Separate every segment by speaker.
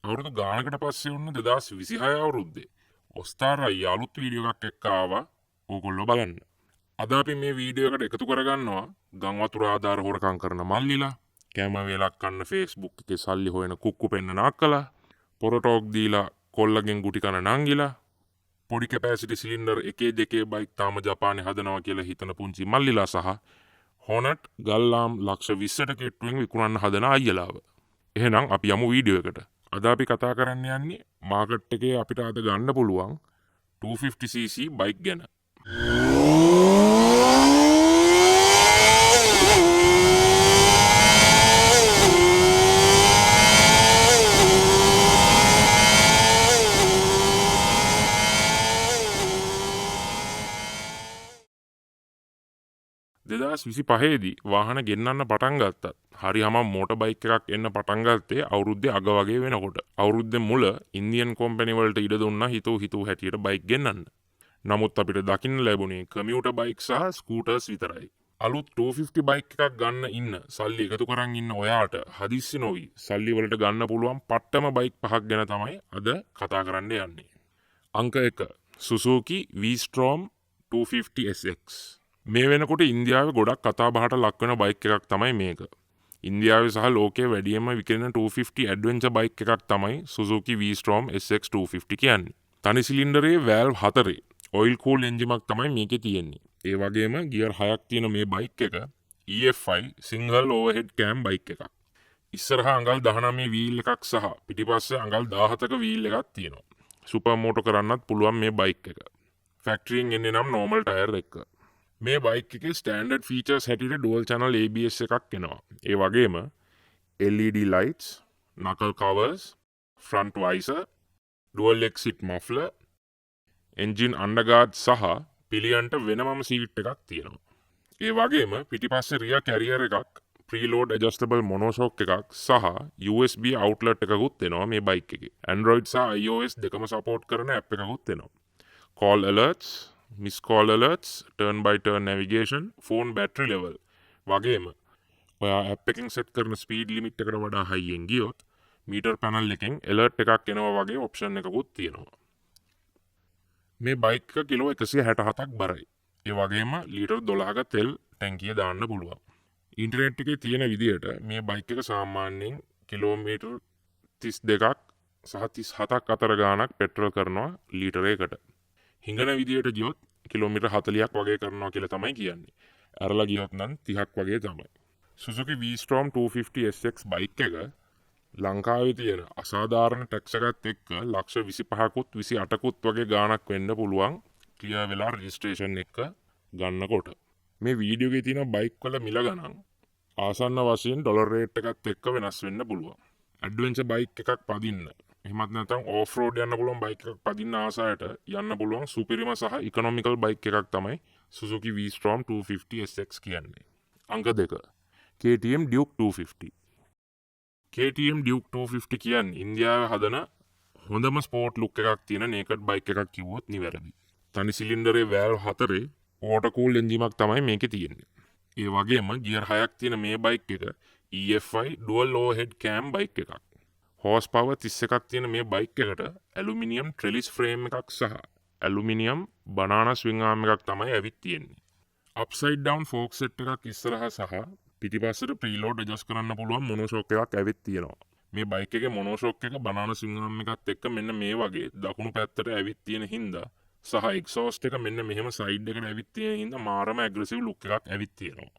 Speaker 1: අවුරුදු ගානකට පස්සේ වුණ 2026 අවුරුද්දේ ඔස්තාර් අයියා අලුත් වීඩියෝ එකක් එක්ක ආවා. ඕගොල්ලෝ බලන්න. අද අපි මේ වීඩියෝ එකට එකතු කරගන්නවා ගම් වතුර ආධාර හොරකම් කරන මල්ලිලා, කැම වේලක් කන්න Facebook එකේ සල්ලි හොයන කුක්කු පෙන්න නාක්කලා, පොරටෝක් දීලා කොල්ලගෙන් ගුටි කන නංගිලා, පොඩි කැපැසිටි සිලින්ඩර් එකේ දෙකේ බයික් තාම ජපානයේ හදනවා කියලා හිතන පුංචි මල්ලිලා සහ හොනට් ගල්ලාම් ලක්ෂ 20ට කෙට්ටුවෙන් විකුණන්න හදන අයියලාව. එහෙනම් අපි යමු වීඩියෝ එකට. අද අපි කතා කරන්න යන්නේ මාකට් එකේ අපිට අද ගන්න පුළුවන් 250cc බයික් ගැන. දෙදස් 25දී වාහන ගෙන්නන්න පටන් ගත්තත් හරි හම මෝටර් බයික් එකක් එන්න පටන් ගත්තේ අවුරුද්දේ අග වගේ වෙනකොට. අවුරුද්දේ මුල ඉන්දියන් කම්පැනි වලට ඉඩ දුන්නා හිතූ හැටියට බයික් ගෙන්නන්න. නමුත් අපිට දකින්න ලැබුණේ කමියුටර් බයික් සහ ස්කූටර්ස් විතරයි. අලුත් 250 බයික් එකක් ගන්න ඉන්න සල්ලි එකතු කරන් ඉන්න ඔයාට හදිස්සි නොවි සල්ලි වලට ගන්න පුළුවන් පට්ටම බයික් පහක් ගැන තමයි අද කතා කරන්න යන්නේ. අංක 1 Suzuki V-Strom 250 SX. මේ වෙනකොට ඉන්දියාවේ ගොඩක් කතා බහට ලක්වන බයික් එකක් තමයි මේක. ඉන්දියාවේ සහ ලෝකයේ වැඩියම විකිරෙන 250 ඇඩ්වෙන්චර් බයික් එකක් තමයි Suzuki V-Strom SX 250 කියන්නේ. තනි සිලින්ඩරේ වැල්ව් 4 ඔයිල් කූල් එන්ජිමක් තමයි මේකේ තියෙන්නේ. ඒ වගේම ගියර් 6ක් තියෙන මේ බයික් එක EFI single overhead cam bike එකක්. ඉස්සරහා අඟල් 19 වීල් එකක් සහ පිටිපස්සේ අඟල් 17ක වීල් එකක් තියෙනවා. සුපර් මෝටෝ කරන්නත් පුළුවන් මේ බයික් එක. ෆැක්ටරියෙන් එන්නේ නම් නෝමල් ටයර් එක්ක. මේ බයික් එකේ ස්ටෑන්ඩඩ් ෆීචර්ස් හැටියට ඩුවල් චැනල් ABS එකක් එනවා. ඒ වගේම LED lights, knuckle covers, front visor, dual exit muffler, engine underguard සහ පිලියන්ට වෙනමම සීට් එකක් තියෙනවා. ඒ වගේම පිටිපස්සේ rear carrier එකක්, preload adjustable monoshock එකක් සහ USB outlet එකකුත් එනවා මේ බයික් එකේ. Android සහ iOS දෙකම support කරන app එකකුත් එනවා. Call alerts, miss call alerts, turn by turn navigation, phone battery level වගේම ඔයා app එකෙන් set කරන speed limit එකට වඩා high එකෙන් ගියොත් meter panel එකෙන් alert එකක් එනවා වගේ option එකකුත් තියෙනවා. මේ බයික් එක කිලෝ 167ක් බරයි. ඒ වගේම ලීටර් 12ක තෙල් ටැංකිය දාන්න පුළුවන්. ඉන්ටර්නෙට් එකේ තියෙන විදිහට මේ බයික් එක සාමාන්‍යයෙන් කිලෝමීටර් 32ක් සහ 37ක් අතර ගාණක් පෙට්‍රල් කරනවා ලීටරයකට. හිඟන විදියට ගියොත් කිලෝමීටර් 40ක් වගේ කරනවා කියලා තමයි කියන්නේ. ඇරලා ගියොත් නම් 30ක් වගේ තමයි. Suzuki V-Strom 250 SX බයික් එක ලංකාවේ තියෙන අසාධාරණ ටැක්ස් එකත් එක්ක ලක්ෂ 25කුත් 28කුත් වගේ ගාණක් වෙන්න පුළුවන් ක්ලියර් වෙලා රෙජිස්ට්‍රේෂන් එක ගන්නකොට. මේ වීඩියෝ එකේ තියෙන බයික් වල මිල ගණන් ආසන්න වශයෙන් ඩොලර් රේට් එකත් එක්ක වෙනස් වෙන්න පුළුවන්. ඇඩ්වෙන්චර් බයික් එකක් පදින්න එහෙමත් නැත්නම් ඕෆ් රෝඩ් යන්න පුළුවන් බයික් එකක් පදින්න ආසයට යන්න පුළුවන් සුපිරිම සහ ඉකොනොමිකල් බයික් එකක් තමයි Suzuki V-Strom 250 SX කියන්නේ. අංක 2 KTM Duke 250. KTM Duke 250 කියන්නේ ඉන්දියාවේ හදන හොඳම ස්පෝර්ට් ලුක් එකක් තියෙන නේකඩ් බයික් එකක් කිව්වොත් නිවැරදි. තනි සිලින්ඩරේ වැල්ව් 4 වෝටර් කූල් එන්ජිමක් තමයි මේකේ තියෙන්නේ. ඒ වගේම ගියර් 6ක් තියෙන මේ බයික් එක EFI dual overhead cam bike එකක්. හෝස් පවර් 31ක් තියෙන මේ බයික් එකට ඇලුමිනියම් ට්‍රෙලිස් ෆ්‍රේම් එකක් සහ ඇලුමිනියම් බනානා ස්විං ආම් එකක් තමයි ඇවිත් තියෙන්නේ. අප්සයිඩ් ඩවුන් ෆෝක් සෙට් එකක් ඉස්සරහා සහ පිටිපස්සට ප්‍රීලෝඩ් ඇඩ්ජස්ට් කරන්න පුළුවන් මොනෝෂොක් එකක් ඇවිත් තියෙනවා. මේ බයික් එකේ මොනෝෂොක් එක බනානා ස්විං ආම් එකත් එක්ක මෙන්න මේ වගේ දකුණු පැත්තට ඇවිත් තියෙන හින්දා සහ එක්සෝස්ට් එක මෙන්න මෙහෙම සයිඩ් එකට ඇවිත් තියෙන හින්දා මාරම ඇග්‍රෙසිව් ලුක් එකක් ඇවිත් තියෙනවා.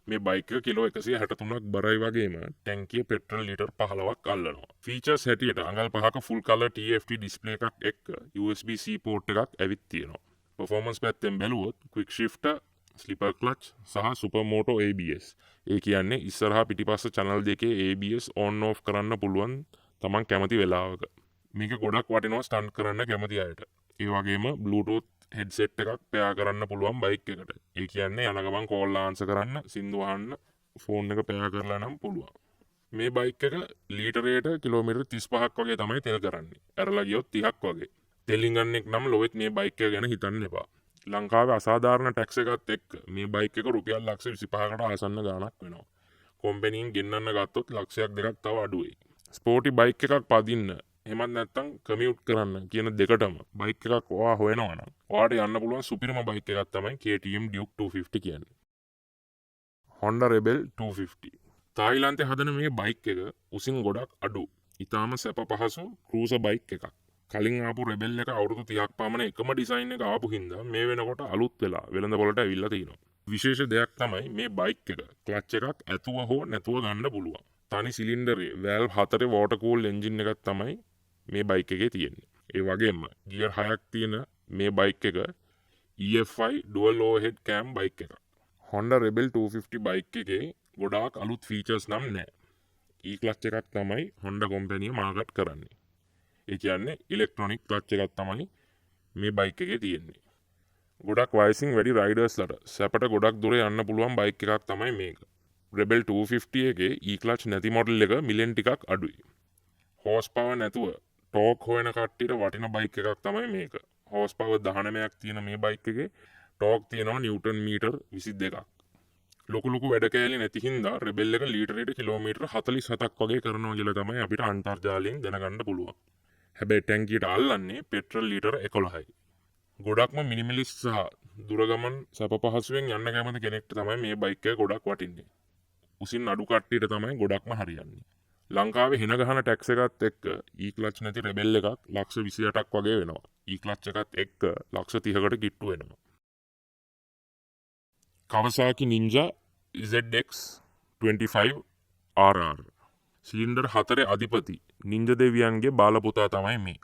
Speaker 1: මේ බයික් එක කිලෝ 163ක් බරයි වගේම ටැංකිය පෙට්‍රල් ලීටර් 15ක් අල්ලනවා. ෆීචර්ස් හැටියට අඟල් 5ක ෆුල් කලර් TFT ඩිස්ප්ලේ එකක් එක්ක USB-C පෝට් එකක් ඇවිත් තියෙනවා. පර්ෆෝමන්ස් පැත්තෙන් බැලුවොත් ක්වික් ෂිෆ්ටර්, ස්ලිපර් ක්ලච් සහ සුපර් මෝටෝ ABS. ඒ කියන්නේ ඉස්සරහා පිටිපස්ස channel දෙකේ ABS on off කරන්න පුළුවන් තමන් කැමති වෙලාවක. මේක ගොඩක් වටිනවා ස්ටන්ට් කරන්න කැමති අයට. ඒ වගේම Bluetooth හෙඩ්සෙට් එකක් පෙයා කරන්න පුළුවන් බයික් එකට. ඒ කියන්නේ යන ගමන් කෝල් ආන්සර් කරන්න, සින්දු අහන්න ෆෝන් එක පෙයා කරලා නම් පුළුවන්. මේ බයික් එක ලීටරයට කිලෝමීටර් 35ක් වගේ තමයි තෙල් කරන්නේ. ඇරලා ගියොත් 30ක් වගේ. තෙලින් ගන්නෙක් නම් ලොවෙත් මේ බයික් එක ගැන හිතන්න එපා. ලංකාවේ අසාධාරණ ටැක්ස් එකත් එක්ක මේ බයික් එක රුපියල් ලක්ෂ 25කට ආසන්න ගාණක් වෙනවා. කොම්පැනියෙන් ගෙන්නන්න ගත්තොත් ලක්ෂයක් දෙකක් තව අඩු වෙයි. ස්පෝර්ටි බයික් එකක් පදින්න එහෙමත් නැත්නම් කමියුට් කරන්න කියන දෙකටම බයික් එකක් ඔයා හොයනවා නම් ඔයාට යන්න පුළුවන් සුපිරිම බයික් එකක් තමයි KTM Duke 250 කියන්නේ. Honda Rebel 250. තායිලන්තේ හදන මේ බයික් එක උසින් ගොඩක් අඩු. ඊටාම සැප පහසු ක්‍රූසර් බයික් එකක්. කලින් ආපු Rebel එක අවුරුදු 30ක් පමණ එකම ඩිසයින් එක ආපු හින්දා මේ වෙනකොට අලුත් වෙලා වෙළඳ පොළට ඇවිල්ලා තිනවා. විශේෂ දෙයක් තමයි මේ බයික් එක ක්ලච් එකක් ඇතුව හෝ නැතුව ගන්න පුළුවන්. තනි සිලින්ඩරේ වැල්ව් 4 වෝටර් කූල් එන්ජින් එකක් තමයි මේ බයික් එකේ තියෙන්නේ. ඒ වගේම ගියර් 6ක් තියෙන මේ බයික් එක EFI dual overhead cam bike එකක්. Honda Rebel 250 බයික් එකේ ගොඩාක් අලුත් ෆීචර්ස් නම් නැහැ. E-clutch එකක් තමයි Honda කම්පැනි මාකට් කරන්නේ. ඒ කියන්නේ ඉලෙක්ට්‍රොනික ක්ලච් එකක් තමයි මේ බයික් එකේ තියෙන්නේ. ගොඩක් වයසින් වැඩි රයිඩර්ස්ලට සැපට ගොඩක් දුර යන්න පුළුවන් බයික් එකක් තමයි මේක. Rebel 250 එකේ E-clutch නැති මොඩල් එක මිලියන් ටිකක් අඩුයි. හෝස් පවර් නැතුව ටෝක් හොයන කට්ටියට වටින බයික් එකක් තමයි මේක. හෝස් පවර් 19ක් තියෙන මේ බයික් එකේ ටෝක් තියෙනවා නිව්ටන් මීටර් 22ක්. ලොකු වැඩ කෑලි නැති හින්දා Rebel එක ලීටරයට කිලෝමීටර් 47ක් වගේ කරනවා කියලා තමයි අපිට අන්තර්ජාලයෙන් දැනගන්න පුළුවන්. හැබැයි ටැංකියට අල්ලන්නේ පෙට්‍රල් ලීටර 11යි. ගොඩක්ම මිනිමලිස්ට් සහ දුරගමන් සැප පහසුවෙන් යන්න කැමති කෙනෙක්ට තමයි මේ බයික් එක ගොඩක් වටින්නේ. උසින් අඩු කට්ටියට තමයි ගොඩක්ම හරියන්නේ. ලංකාවේ හෙන ගහන ටැක්ස් එකත් එක්ක E-clutch නැති Rebel එකක් ලක්ෂ 28ක් වගේ වෙනවා. E-clutch එකත් එක්ක ලක්ෂ 30කට කිට්ටු වෙනවා. Kawasaki Ninja ZX 25RR cylinder 4 අධිපති නින්ජා දෙවියන්ගේ බාලපුතා තමයි මේ.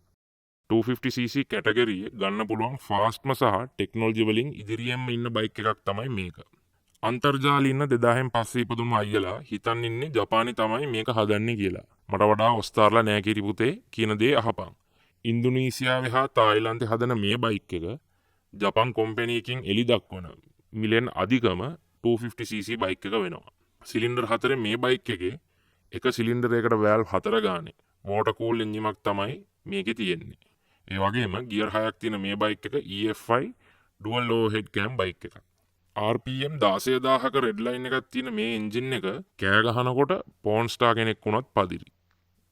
Speaker 1: 250cc කැටගරියේ ගන්න පුළුවන් ෆාස්ට්ම සහ ටෙක්නොලොජි වලින් ඉදිරියෙන්ම ඉන්න බයික් එකක් තමයි මේක. අන්තර්ජාලේ ඉන්න 2000න් පස්සේ ඉපදුණු අයියලා හිතන් ඉන්නේ ජපානි තමයි මේක හදන්නේ කියලා. මට වඩා ඔස්තාර්ලා නෑ කිරි පුතේ කියන දේ අහපන්. ඉන්දුනීසියාවේ හා තායිලන්තේ හදන මේ බයික් එක ජපන් කම්පැනි එකකින් එලි දක්වන මිලියන් අධිකම 250cc බයික් එක වෙනවා. සිලින්ඩර් 4 මේ බයික් එකේ එක සිලින්ඩරයකට වැල්ව් 4 ගානේ වෝටර් කූල් එන්ජිමක් තමයි මේකේ තියෙන්නේ. ඒ වගේම ගියර් 6ක් තියෙන මේ බයික් එක EFI dual overhead cam bike එකක්. RPM 16000ක රෙඩ් ලයින් එකක් තියෙන මේ එන්ජින් එක කෑ ගහනකොට පෝන් ස්ටාර් කෙනෙක් වුණත් පදිරි.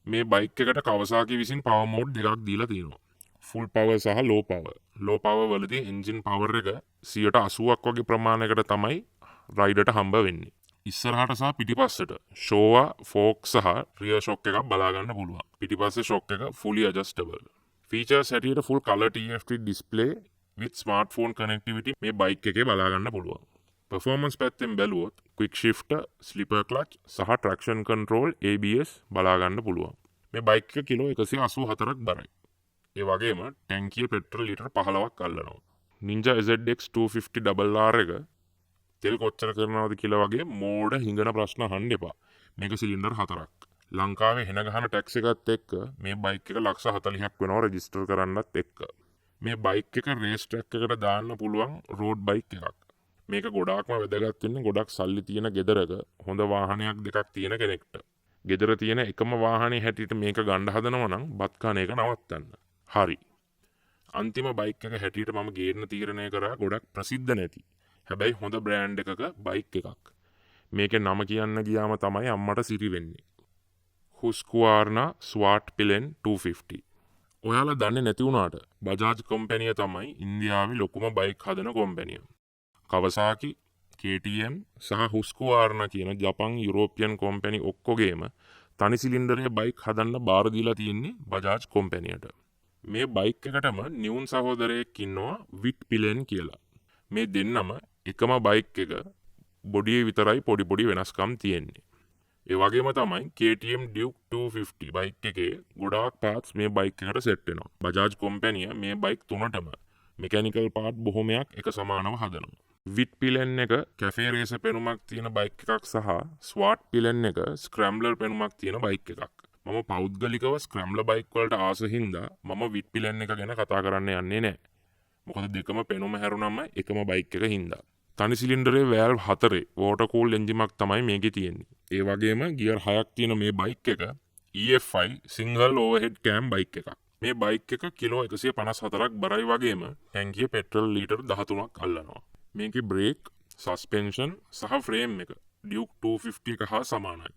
Speaker 1: මේ බයික් එකට Kawasaki විසින් පවර් මෝඩ් දෙකක් දීලා තියෙනවා. ෆුල් පවර් සහ ලෝ පවර්. ලෝ පවර් වලදී එන්ජින් පවර් එක 80ක් වගේ ප්‍රමාණයකට තමයි රයිඩර්ට හම්බ වෙන්නේ. ඉස්සරහට සහ පිටිපස්සට ෂෝවා ෆෝක් සහ රියර් ෂොක් එකක් බලා ගන්න පුළුවන්. පිටිපස්සේ ෂොක් එක fully adjustable. ෆීචර්ස් හැටියට full color TFT display with smartphone connectivity මේ බයික් එකේ බලා ගන්න පුළුවන්. performance පැත්තෙන් බැලුවොත් quick shifter, slipper clutch සහ traction control ABS බලා ගන්න පුළුවන්. මේ බයික් එක කිලෝ 184ක් බරයි. ඒ වගේම ටැංකිය පෙට්‍රල් ලීටර් 15ක් අල්ලනවා. Ninja ZX 250 RR එක තෙල් කොච්චර කරනවද කියලා වගේ මෝඩ හිඟන ප්‍රශ්න අහන්න එපා. මේක සිලින්ඩර් 4ක්. ලංකාවේ හෙන ගහන ටැක්ස් එකත් එක්ක මේ බයික් එක ලක්ෂ 40ක් වෙනවා රෙජිස්ටර් කරන්නත් එක්ක. මේ බයික් එක රේස් ට්‍රැක් එකට දාන්න පුළුවන් රෝඩ් බයික් එකක්. මේක ගොඩාක්ම වැදගත් වෙන්නේ ගොඩක් සල්ලි තියෙන ගෙදරක හොඳ වාහනයක් දෙකක් තියෙන කෙනෙක්ට. ගෙදර තියෙන එකම වාහනේ හැටියට මේක ගන්න හදනවා නම් බත් කන එක නවත්තන්න. හරි. අන්තිම බයික් එක හැටියට මම ගේන්න තීරණය කරා ගොඩක් ප්‍රසිද්ධ නැති. හැබැයි හොඳ බ්‍රෑන්ඩ් එකක බයික් එකක්. මේකේ නම කියන්න ගියාම තමයි අම්මට සිරි වෙන්නේ. Husqvarna Swart Pilen 250. ඔයාලා දන්නේ නැති වුණාට බජාජ් කම්පැනිය තමයි ඉන්දියාවේ ලොකුම බයික් හදන කම්පැනිය. Kawasaki, KTM සහ Husqvarna කියන ජපන් යුරෝපියන් කම්පැනි ඔක්කොගේම තනි සිලින්ඩරයේ බයික් හදන්න බාර දීලා තියෙන්නේ බජාජ් කම්පැනියට. මේ බයික් එකටම නියුන් සහෝදරයෙක් ඉන්නවා විට් පිලෙන් කියලා. මේ දෙන්නම එකම බයික් එක බොඩියේ විතරයි පොඩි වෙනස්කම් තියෙන්නේ. ඒ වගේම තමයි KTM Duke 250 බයික් එකේ ගොඩාක් පාර්ට්ස් මේ බයික් එකට සෙට් වෙනවා. බජාජ් කම්පැනිය මේ බයික් තුනටම මෙකැනිකල් පාර්ට් බොහොමයක් එක සමානව හදනවා. විට් පිලෙන් එක කැෆේ රේස පෙනුමක් තියෙන බයික් එකක් සහ ස්වාට් පිලෙන් එක ස්ක්‍රැම්බ්ලර් පෙනුමක් තියෙන බයික් එකක්. මම පෞද්ගලිකව ස්ක්‍රැම්බ්ලර් බයික් වලට ආස හින්දා මම විට් පිලෙන් එක ගැන කතා කරන්න යන්නේ නැහැ. මොකද දෙකම පෙනුම හැරුණම එකම බයික් එක හින්දා. තනි සිලින්ඩරේ වැල්ව් 4 වෝටර් කූල් එන්ජිමක් තමයි මේකේ තියෙන්නේ. ඒ වගේම ගියර් 6ක් තියෙන මේ බයික් එක EFI single overhead cam bike එකක්. මේ බයික් එක කිලෝ 154ක් බරයි වගේම ටැංකිය පෙට්‍රල් ලීටර් 13ක් අල්ලනවා. මේකේ බ්‍රේක්, සස්පෙන්ෂන් සහ ෆ්‍රේම් එක Duke 250 එක හා සමානයි.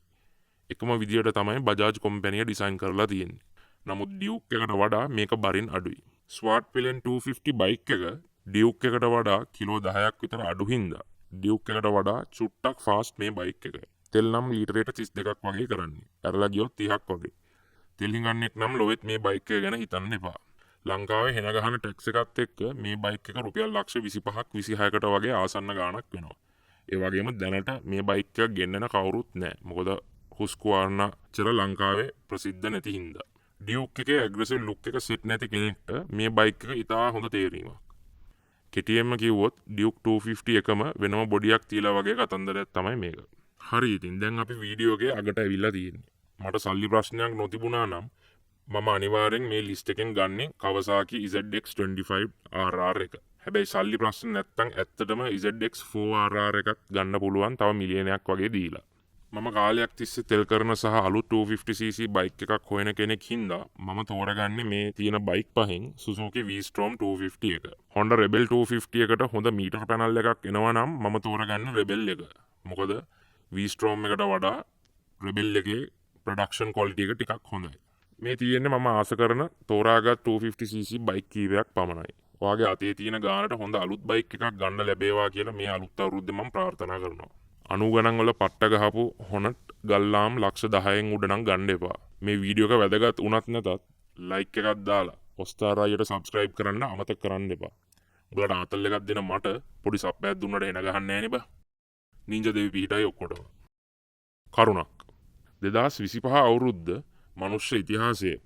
Speaker 1: එකම විදියට තමයි බජාජ් කම්පැනිය ඩිසයින් කරලා තියෙන්නේ. නමුත් ඩියුක් එකට වඩා මේක බරින් අඩුයි. ස්වාට් පිලෙන් 250 බයික් එක ඩියුක් එකට වඩා කිලෝ 10ක් විතර අඩු හින්දා ඩියුක් එකට වඩා චුට්ටක් ෆාස්ට් මේ බයික් එක. තෙල් නම් ලීටරයට 32ක් වගේ කරන්නේ. ඇරලා ගියොත් 30ක් වගේ. තෙල් හිඟන්නෙක් නම් ලොවෙත් මේ බයික් එක ගැන හිතන්න එපා. ලංකාවේ හෙන ගහන ටැක්ස් එකත් එක්ක මේ බයික් එක රුපියල් ලක්ෂ 25ක් 26කට වගේ ආසන්න ගාණක් වෙනවා. ඒ වගේම දැනට මේ බයික් එක ගෙන්නන කවුරුත් නැහැ. මොකද හුස්කුවාර්නාචර ලංකාවේ ප්‍රසිද්ධ නැති හින්දා. ඩියුක් එකේ ඇග්‍රෙසිව් ලුක් එක සෙට් නැති කෙනෙක්ට මේ බයික් එක ඉතා හොඳ තේරීමක්. කෙටියෙන්ම කිව්වොත් ඩියුක් 250 එකම වෙනම බොඩියක් තියලා වගේ කතන්දරයක් තමයි මේක. හරි ඉතින් දැන් අපි වීඩියෝ එකේ අගට ඇවිල්ලා තියෙන්නේ. මට සල්ලි ප්‍රශ්නයක් නොතිබුණා නම් මම අනිවාර්යෙන් මේ ලිස්ට් එකෙන් ගන්නේ Kawasaki ZX25RR එක. හැබැයි සල්ලි ප්‍රශ්න නැත්තම් ඇත්තටම ZX4RR එකක් ගන්න පුළුවන් තව මිලියනයක් වගේ දීලා. මම කාලයක් තිස්සේ තෙල් කරන සහ අලුත් 250cc බයික් එකක් හොයන කෙනෙක් හින්දා මම තෝරගන්නේ මේ තියෙන බයික් පහෙන් Suzuki V-Strom 250 එක. Honda Rebel 250 එකට හොඳ මීටර් පැනල් එකක් එනවා නම් මම තෝරගන්නේ Rebel එක. මොකද V-Strom එකට වඩා Rebel එකේ ප්‍රොඩක්ෂන් ක්වොලිටි එක ටිකක් හොඳයි. මේ තියෙන්නේ මම ආස කරන තෝරාගත් 250cc බයික් කීපයක් පමණයි. ඔයාගේ අතේ තියෙන ගානට හොඳ අලුත් බයික් එකක් ගන්න ලැබේවා කියලා මේ අලුත් අවුරුද්දේ මම ප්‍රාර්ථනා කරනවා. 90 ගණන් වල පට්ට ගහපු හොනට් ගල්ලාම් ලක්ෂ 10න් උඩ නම් ගන්න එපා. මේ වීඩියෝ එක වැදගත් වුණත් නැතත් ලයික් එකක් දාලා ඔස්තාරායට සබ්ස්ක්‍රයිබ් කරන්න අමතක කරන්න එපා. උඹලට ආතල් එකක් දෙන මට පොඩි සබ් එකක් දුන්නට එන ගහන්නේ නැහැ නේ බා. නින්ජා දෙවි පීටයි ඔක්කොටම. කරුණක් 2025 අවුරුද්ද මනුෂ්‍ය ඉතිහාසයේ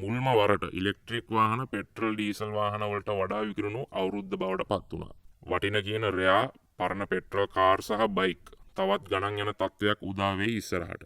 Speaker 1: මුල්ම වරට ඉලෙක්ට්‍රික් වාහන පෙට්‍රල් ඩීසල් වාහන වලට වඩා විකිරුණු අවුරුද්ද බවට පත් වුණා. වටින කියන රෙයා පරණ පෙට්‍රල් කාර් සහ බයික් තවත් ගණන් යන තත්ත්වයක් උදා වෙයි ඉස්සරහට.